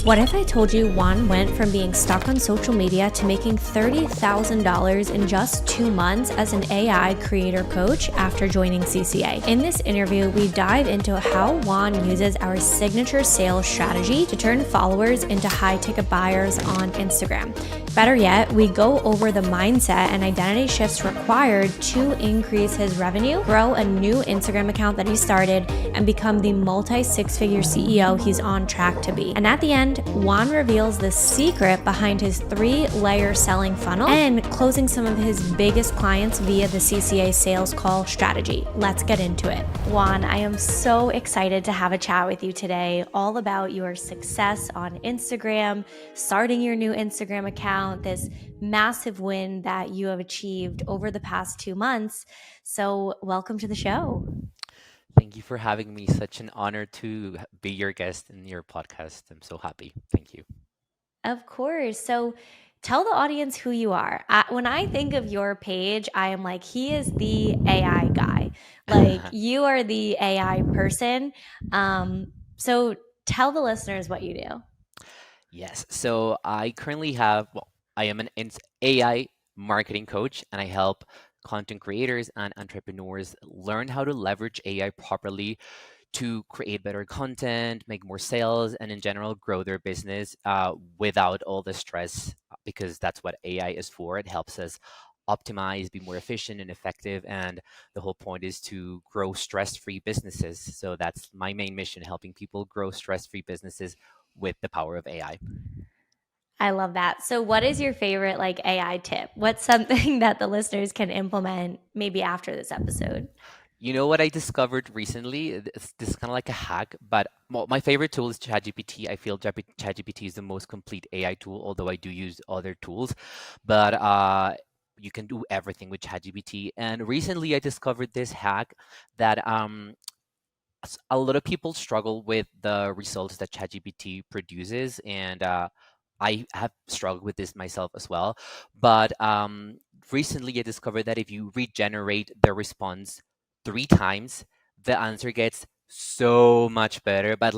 What if I told you Juan went from being stuck on social media to making $30,000 in just 2 months as an AI creator coach after joining CCA? In this interview, we dive into how Juan uses our signature sales strategy to turn followers into high-ticket buyers on Instagram. Better yet, we go over the mindset and identity shifts required to increase his revenue, grow a new Instagram account that he started, and become the multi-six-figure CEO he's on track to be. And at the end, Juan reveals the secret behind his 3-layer selling funnel and closing some of his biggest clients via the CCA sales call strategy. Let's get into it. Juan, I am so excited to have a chat with you today, all about your success on Instagram, starting your new Instagram account, this massive win that you have achieved over the past 2 months. So welcome to the show. Thank you for having me. Such an honor to be your guest in your podcast. I'm so happy. Thank you. Of course. So tell the audience who you are. When I think of your page, I am like, he is the AI guy. Like, you are the AI person. So tell the listeners what you do. Yes. So I currently have, I am an AI marketing coach and I help content creators and entrepreneurs learn how to leverage AI properly to create better content, make more sales, and in general, grow their business without all the stress, because that's what AI is for. It helps us optimize, be more efficient and effective. And the whole point is to grow stress free businesses. So that's my main mission, helping people grow stress free businesses with the power of AI. I love that. So what is your favorite like AI tip? What's something that the listeners can implement maybe after this episode? You know what I discovered recently? This is kind of like a hack, but my favorite tool is ChatGPT. I feel ChatGPT is the most complete AI tool, although I do use other tools. But you can do everything with ChatGPT. And recently, I discovered this hack that a lot of people struggle with the results that ChatGPT produces, and I have struggled with this myself as well. But recently, I discovered that if you regenerate the response 3 times, the answer gets so much better, but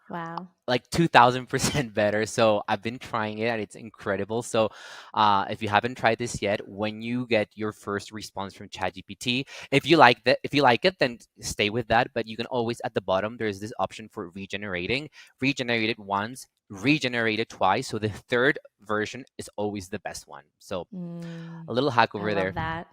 Wow. like 2000% better. So I've been trying it and it's incredible. So if you haven't tried this yet, when you get your first response from ChatGPT, if you like it, then stay with that. But you can always at the bottom, there's this option for regenerating. Regenerate it once, regenerate it twice. So the third version is always the best one. So Mm, a little hack I over love there. that.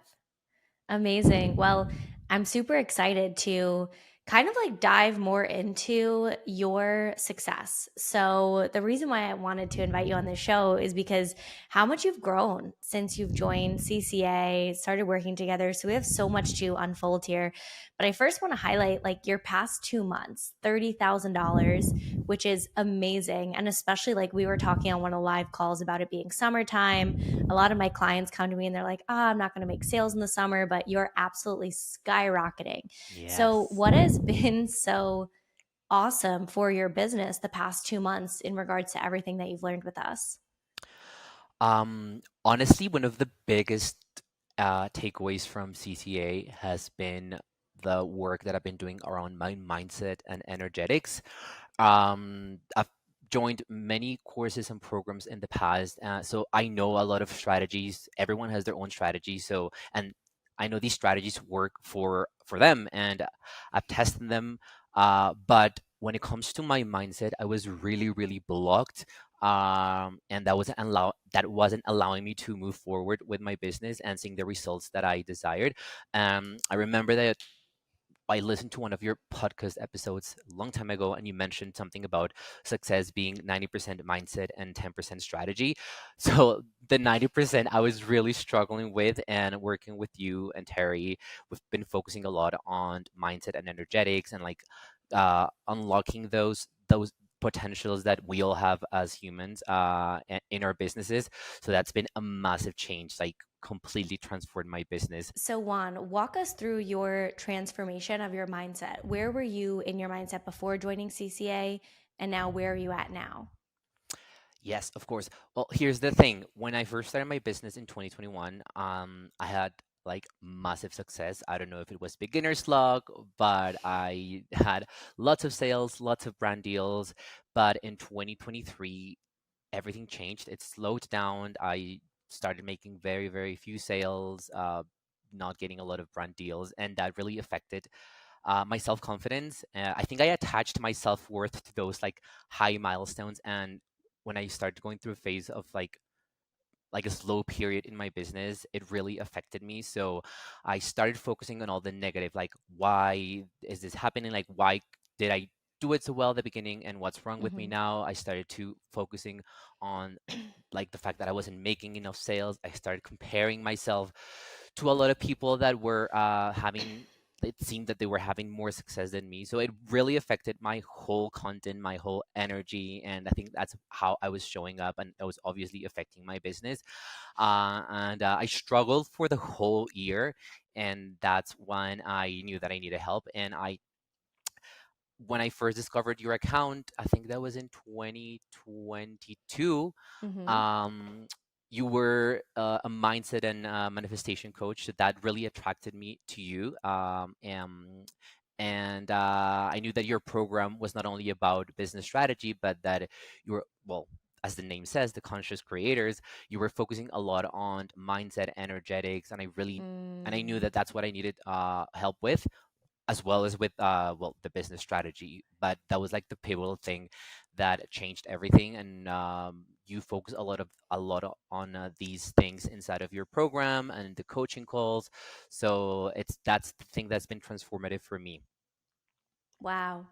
Amazing. Well, I'm super excited to kind of like dive more into your success. So, the reason why I wanted to invite you on this show is because how much you've grown since you've joined CCA, started working together. So, we have so much to unfold here. But I first want to highlight like your past 2 months, $30,000, which is amazing. And especially like we were talking on one of the live calls about it being summertime. A lot of my clients come to me and they're like, I'm not going to make sales in the summer, but you're absolutely skyrocketing. So, Yes. what has been so awesome for your business the past 2 months in regards to everything that you've learned with us? Honestly, one of the biggest takeaways from CCA has been the work that I've been doing around my mindset and energetics. I've joined many courses and programs in the past, so I know a lot of strategies. Everyone has their own strategy, so and I know these strategies work for them, and I've tested them. But when it comes to my mindset, I was really blocked, and that wasn't allowing me to move forward with my business and seeing the results that I desired. I remember that I listened to one of your podcast episodes a long time ago, and you mentioned something about success being 90% mindset and 10% strategy. So the 90% I was really struggling with, and working with you and Terry, we've been focusing a lot on mindset and energetics, and unlocking those potentials that we all have as humans in our businesses. So that's been a massive change, like completely transformed my business. So, Juan, walk us through your transformation of your mindset. Where were you in your mindset before joining CCA? And now, where are you at now? Yes, of course. Well, here's the thing. When I first started my business in 2021, I had like massive success. I don't know if it was beginner's luck, but I had lots of sales, lots of brand deals. But in 2023, everything changed. It slowed down. I started making very, very few sales, not getting a lot of brand deals, and that really affected my self confidence. I think I attached my self worth to those like high milestones, and when I started going through a phase of like a slow period in my business, it really affected me. So I started focusing on all the negative, like why is this happening? Like why did I do it so well at the beginning and what's wrong with me Hmm. now? I started to focusing on like the fact that I wasn't making enough sales. I started comparing myself to a lot of people that were having it seemed that they were having more success than me. So it really affected my whole content, my whole energy. And I think that's how I was showing up. And it was obviously affecting my business. And I struggled for the whole year. And that's when I knew that I needed help. And when I first discovered your account, I think that was in 2022. Hmm. Um, you were a mindset and manifestation coach, so that really attracted me to you. And I knew that your program was not only about business strategy, but that you were, well, as the name says, the conscious creators, you were focusing a lot on mindset, energetics, and I knew Mm. that that's what I needed help with, as well as with well, the business strategy. But that was like the pivotal thing that changed everything. And you focus on these things inside of your program and the coaching calls. So that's the thing that's been transformative for me. Wow.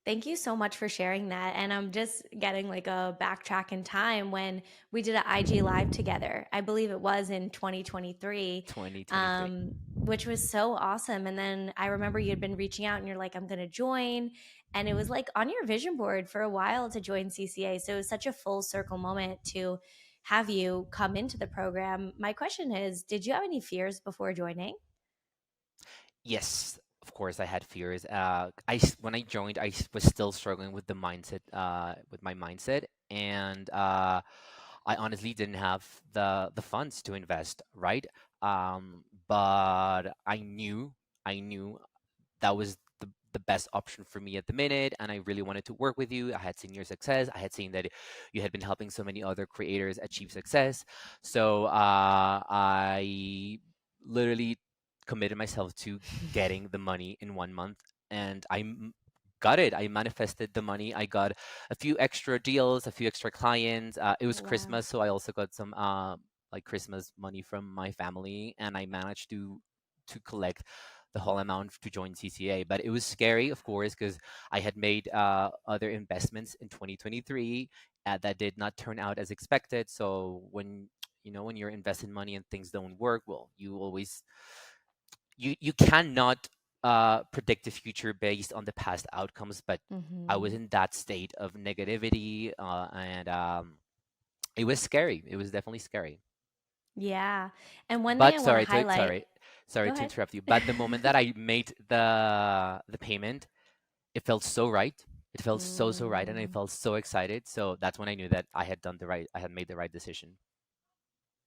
Thank you so much for sharing that. And I'm just getting like a backtrack in time when we did an IG live together. I believe it was in 2023, 2023. which was so awesome. And then I remember you had been reaching out and you're like, I'm going to join. And it was like on your vision board for a while to join CCA. So it was such a full circle moment to have you come into the program. My question is, did you have any fears before joining? Yes, of course, I had fears. When I joined, was still struggling with the mindset, with my mindset, and I honestly didn't have the funds to invest, right? But I knew that was the best option for me at the minute, and I really wanted to work with you. I had seen your success. I had seen that you had been helping so many other creators achieve success. So I literally committed myself to getting the money in 1 month, and got it. I manifested the money. I got a few extra deals, a few extra clients. It was Wow. Christmas, so I also got some like Christmas money from my family, and I managed to collect the whole amount to join CCA. But it was scary, of course, because I had made other investments in 2023 that did not turn out as expected. So when you're investing money and things don't work, well, you cannot predict the future based on the past outcomes. But I was Hmm. in that state of negativity, and it was scary. It was definitely scary. Yeah. And one thing But I want to highlight, sorry go to ahead. interrupt you. But the moment that I made the payment, it felt so right. It felt so right, and I Mm, felt so excited. So that's when I knew that I had made the right decision.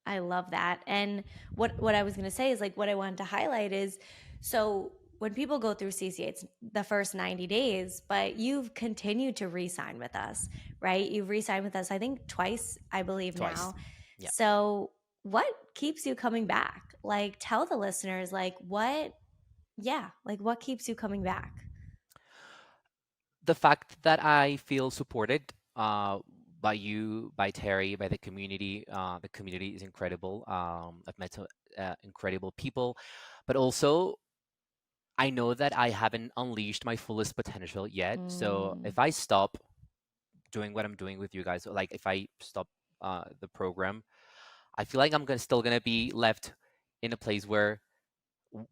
I love that. And what I was going to say is like what I wanted to highlight is so when people go through CCA, it's the first 90 days, but you've continued to re-sign with us, right? You've re-signed with us, I think twice, I believe Twice. now. Yeah. So what keeps you coming back? Like tell the listeners like what, yeah, like what keeps you coming back? The fact that I feel supported by you, by Terry, by the community is incredible. I've met some incredible people, but also I know that I haven't unleashed my fullest potential yet. So Mm, if I stop doing what I'm doing with you guys, like if I stop the program, I feel like still gonna be left in a place where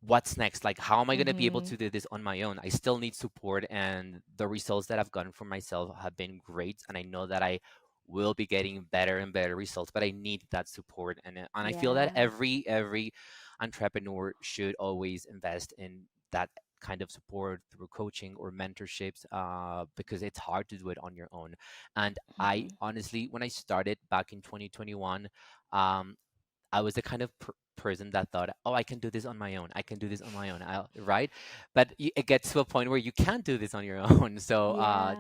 what's next? Like, how am I gonna be able mm-hmm. to do this on my own? I still need support, and the results that I've gotten for myself have been great, and I know that I will be getting better and better results, but I need that support, and I feel that Yeah. every entrepreneur should always invest in that kind of support through coaching or mentorships, because it's hard to do it on your own. And I Mm-hmm. honestly, when I started back in 2021, um, I was the kind of person that thought, oh, I can do this on my own. I can do this on my own. Right? But it gets to a point where you can't do this on your own. So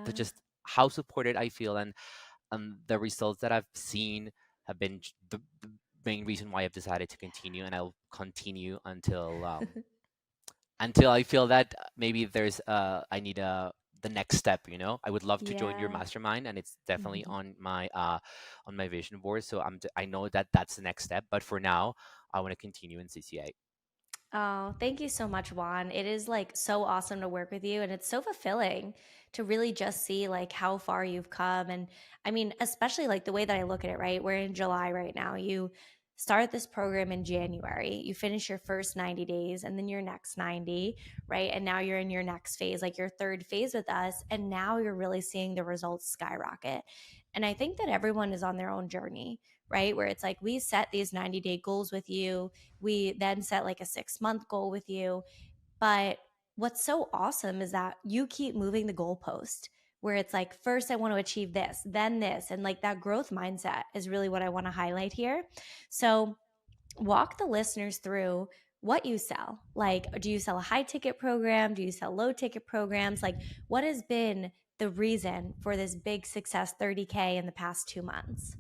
to Yeah. just how supported I feel, and the results that I've seen have been the main reason why I've decided to continue, and I'll continue until I feel that maybe there's I need the next step. I would love to join your Yeah. mastermind, and it's definitely Mhm. on my vision board. So I know that that's the next step, but for now, I want to continue in CCA. Oh, thank you so much, Juan. It is like so awesome to work with you, and it's so fulfilling to really just see like how far you've come. And I mean, especially like the way that I look at it, right? We're in July right now. You start this program in January, you finish your first 90 days, and then your next 90, right? And now you're in your next phase, like your third phase with us. And now you're really seeing the results skyrocket. And I think that everyone is on their own journey, right? Where it's like we set these 90-day goals with you, we then set like a 6-month goal with you. But what's so awesome is that you keep moving the goalpost where it's like, first, I want to achieve this, then this. And like that growth mindset is really what I want to highlight here. So, walk the listeners through what you sell. Like, do you sell a high ticket program? Do you sell low ticket programs? Like, what has been the reason for this big success 30K in the past 2 months?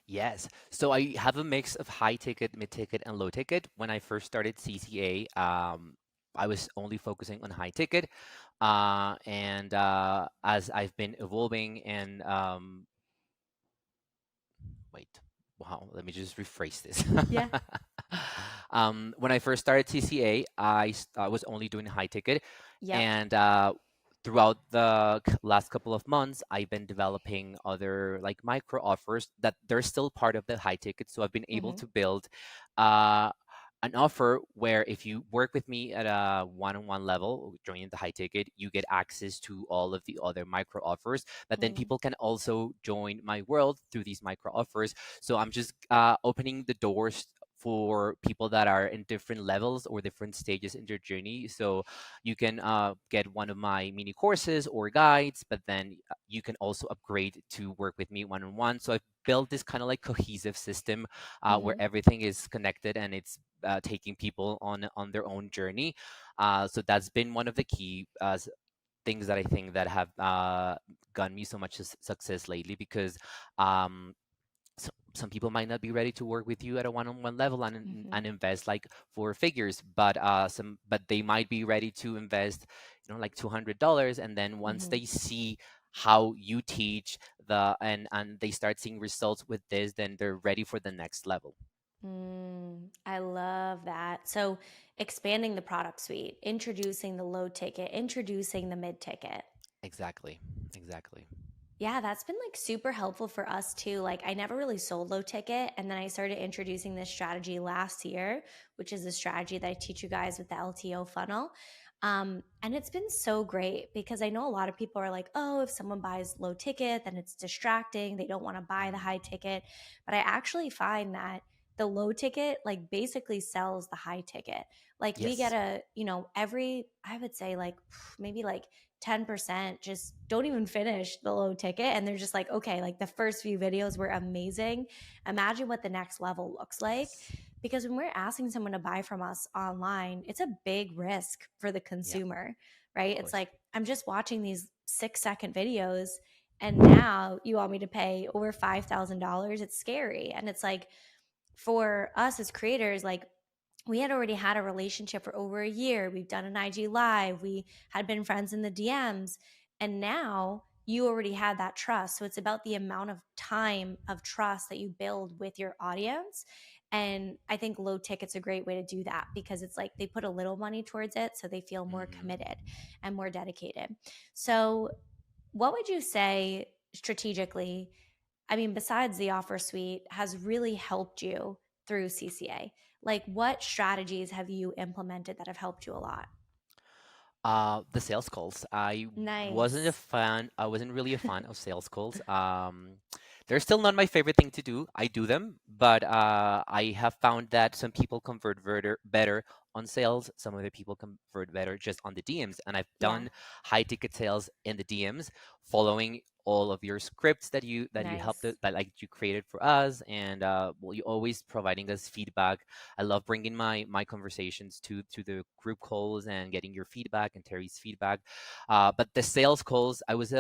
Yes. So I have a mix of high ticket, mid ticket, and low ticket. When I first started CCA, I was only focusing on high ticket. And as I've been evolving and wait, wow, let me just rephrase this. Yeah. When I first started CCA, I was only doing high ticket, Yep. and throughout the last couple of months, I've been developing other like micro offers that they're still part of the high ticket. So I've been able Mm-hmm. to build uh, an offer where if you work with me at a one-on-one level, joining the high ticket, you get access to all of the other micro offers. But then Mm-hmm. people can also join my world through these micro offers. So I'm just opening the doors for people that are in different levels or different stages in their journey. So you can get one of my mini courses or guides, but then you can also upgrade to work with me one on one. So I've built this kind of like cohesive system where Mm-hmm. everything is connected and it's taking people on their own journey. So that's been one of the key things that I think that have gotten me so much success lately because um, some people might not be ready to work with you at a one-on-one level Mm-hmm. and invest like four figures, but but they might be ready to invest, like $200, and then once Mm-hmm. they see how you teach and they start seeing results with this, then they're ready for the next level. I love that. So, expanding the product suite, introducing the low ticket, introducing the mid ticket. Exactly, exactly. Yeah, that's been like super helpful for us too. Like, I never really sold low ticket. And then I started introducing this strategy last year, which is a strategy that I teach you guys with the LTO funnel. And it's been so great because I know a lot of people are like, oh, if someone buys low ticket, then it's distracting. They don't want to buy the high Mm, ticket. But I actually find that the low ticket like basically sells the high ticket. Like we get yes. I would say like maybe like 10% just don't even finish the low ticket. And they're just like, okay, like the first few videos were amazing. Imagine what the next level looks like. Yes. Because when we're asking someone to buy from us online, it's a big risk for the Yeah, consumer, of right? It's course. like, I'm just watching these 6-second videos and now you want me to pay over $5,000. It's scary. And it's like, for us as creators, like we had already had a relationship for over a year. We've done an IG live. We had been friends in the DMs. And now you already had that trust. So it's about the amount of time of trust that you build with your audience. And I think low ticket's a great way to do that because it's like they put a little money towards it. So they feel more committed Hmm. and more dedicated. So, what would you say strategically? I mean, besides the offer suite, has really helped you through CCA? Like, what strategies have you implemented that have helped you a lot? The sales calls. I wasn't a Nice. fan. I wasn't really a fan of sales calls. They're still not my favorite thing to do. I do them, but I have found that some people convert better on sales, some other people convert better just on the DMs. And I've Yeah. done high ticket sales in the DMs following all of your scripts that you helped Nice. that like you created for us. And well, you always providing us feedback. I love bringing my conversations to the group calls and getting your feedback and Terry's feedback. But the sales calls, I was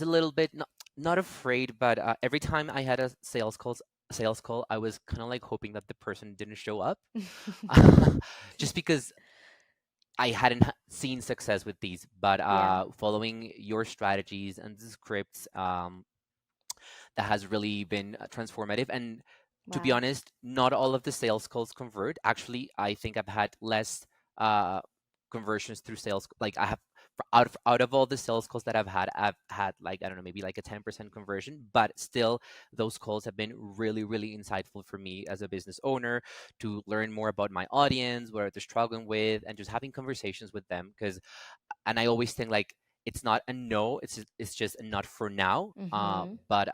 a little bit not afraid, but every time I had a sales call, I was kind of like hoping that the person didn't show up, just because I hadn't seen success with these. But Yeah. following your strategies and the scripts, that has really been transformative. And to be Wow. honest, not all of the sales calls convert. Actually, I think I've had less uh, conversions through sales. Like I have out of all the sales calls that I've had like, I don't know, maybe like a 10% conversion. But still, those calls have been really, really insightful for me as a business owner to learn more about my audience, what they're struggling with, and just having conversations with them. Because and I always think like it's not a no, it's just a not for now. Mm-hmm. But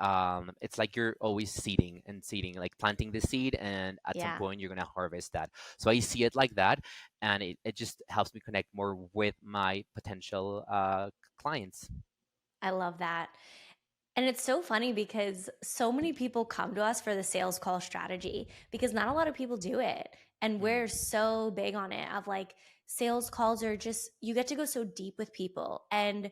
it's like you're always seeding and seeding, like planting the seed, and at some Yeah. point you're gonna harvest that. So I see it like that, and it just helps me connect more with my potential clients. I love that. And it's so funny because so many people come to us for the sales call strategy because not a lot of people do it. And we're Hmm. so big on it of like sales calls are just, you get to go so deep with people. And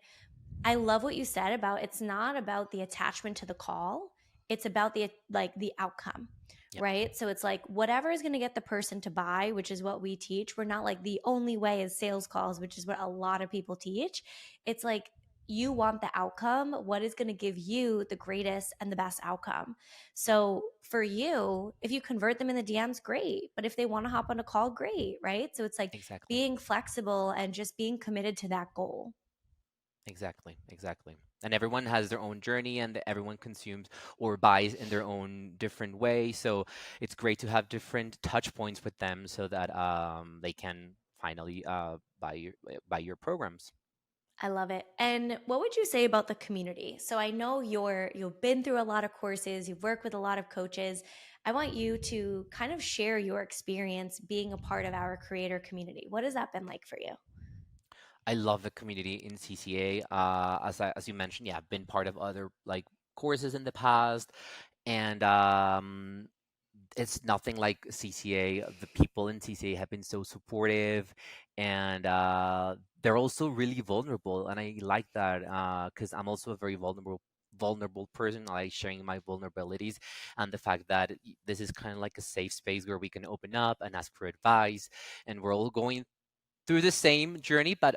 I love what you said about it's not about the attachment to the call. It's about the like the outcome, Yep. right? So it's like whatever is going to get the person to buy, which is what we teach. We're not like the only way is sales calls, which is what a lot of people teach. It's like you want the outcome, what is going to give you the greatest and the best outcome. So for you, if you convert them in the DMs, great. But if they want to hop on a call, great, right? So it's like Exactly. being flexible and just being committed to that goal. Exactly, exactly. And everyone has their own journey, and everyone consumes or buys in their own different way. So it's great to have different touch points with them so that they can finally buy your programs. I love it. And what would you say about the community? So I know you've been through a lot of courses, you've worked with a lot of coaches. I want you to kind of share your experience being a part of our creator community. What has that been like for you? I love the community in CCA. As you mentioned, yeah, I've been part of other like courses in the past, and it's nothing like CCA. The people in CCA have been so supportive, and they're also really vulnerable, and I like that because I'm also a very vulnerable person. I like sharing my vulnerabilities, and the fact that this is kind of like a safe space where we can open up and ask for advice, and we're all going through the same journey, but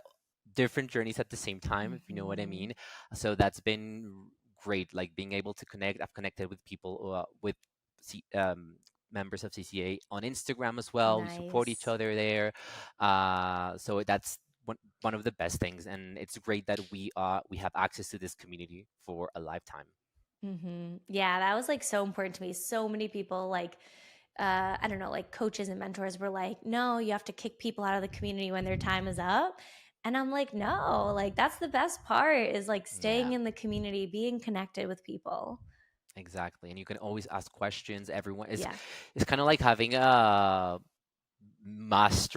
different journeys at the same time, if you know what I Hmm. mean. So that's been great, like being able to connect. I've connected with people, with C- members of CCA on Instagram as well. We support each Nice. other there. So that's one of the best things, and it's great that we have access to this community for a lifetime. Yeah, that was like so important to me. So many people like I don't know, like coaches and mentors were like, "No, you have to kick people out of the community when their time is up." And I'm like, "No, like that's the best part is like staying Yeah. in the community, being connected with people." Exactly, and you can always ask questions. Everyone is Yeah. it's kind of like having a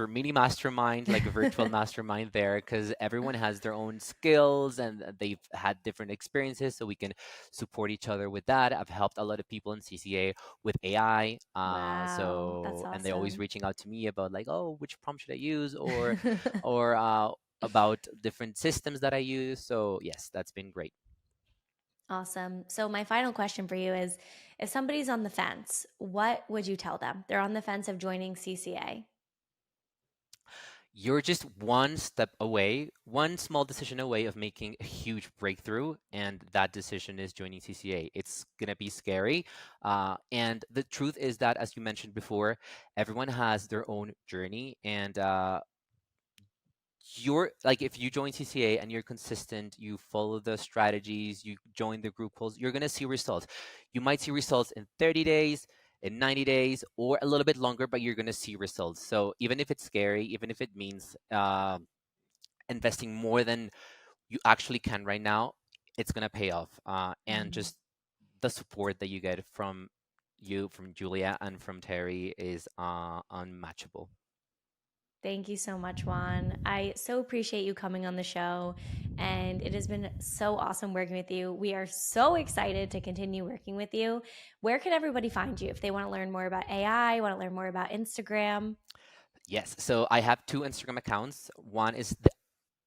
mini mastermind, like a virtual mastermind there, because everyone has their own skills and they've had different experiences, so we can support each other with that. I've helped a lot of people in CCA with AI, Wow, that's so and they're always awesome. reaching out to me about like, oh, which prompt should I use, or about different systems that I use. So yes, that's been great. Awesome. So my final question for you is if somebody's on the fence, what would you tell them? They're on the fence of joining CCA. You're just one step away, one small decision away of making a huge breakthrough, and that decision is joining CCA. It's gonna be scary, and the truth is that, as you mentioned before, everyone has their own journey, and you're like, if you join CCA and you're consistent, you follow the strategies, you join the group calls, you're gonna see results. You might see results in 30 days, in 90 days, or a little bit longer, but you're gonna see results. So even if it's scary, even if it means investing more than you actually can right now, it's gonna pay off. And Mhm. just the support that you get from you, from Julia, and from Terry is unmatchable. Thank you so much, Juan. I so appreciate you coming on the show, and it has been so awesome working with you. We are so excited to continue working with you. Where can everybody find you if they want to learn more about AI, want to learn more about Instagram? Yes, so I have two Instagram accounts. One is the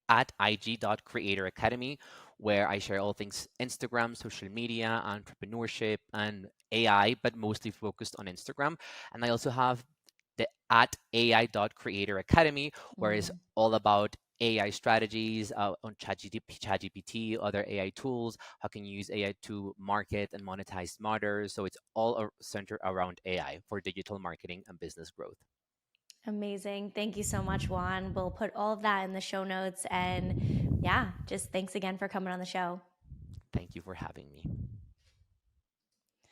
at ig.creatoracademy, where I share all things Instagram, social media, entrepreneurship, and AI, but mostly focused on Instagram. And I also have the at ai.creatoracademy, where it's Mm. all about AI strategies on ChatGPT, other AI tools, how can you use AI to market and monetize smarter. So it's all centered around AI for digital marketing and business growth. Amazing. Thank you so much, Juan. We'll put all of that in the show notes. And yeah, just thanks again for coming on the show. Thank you for having me.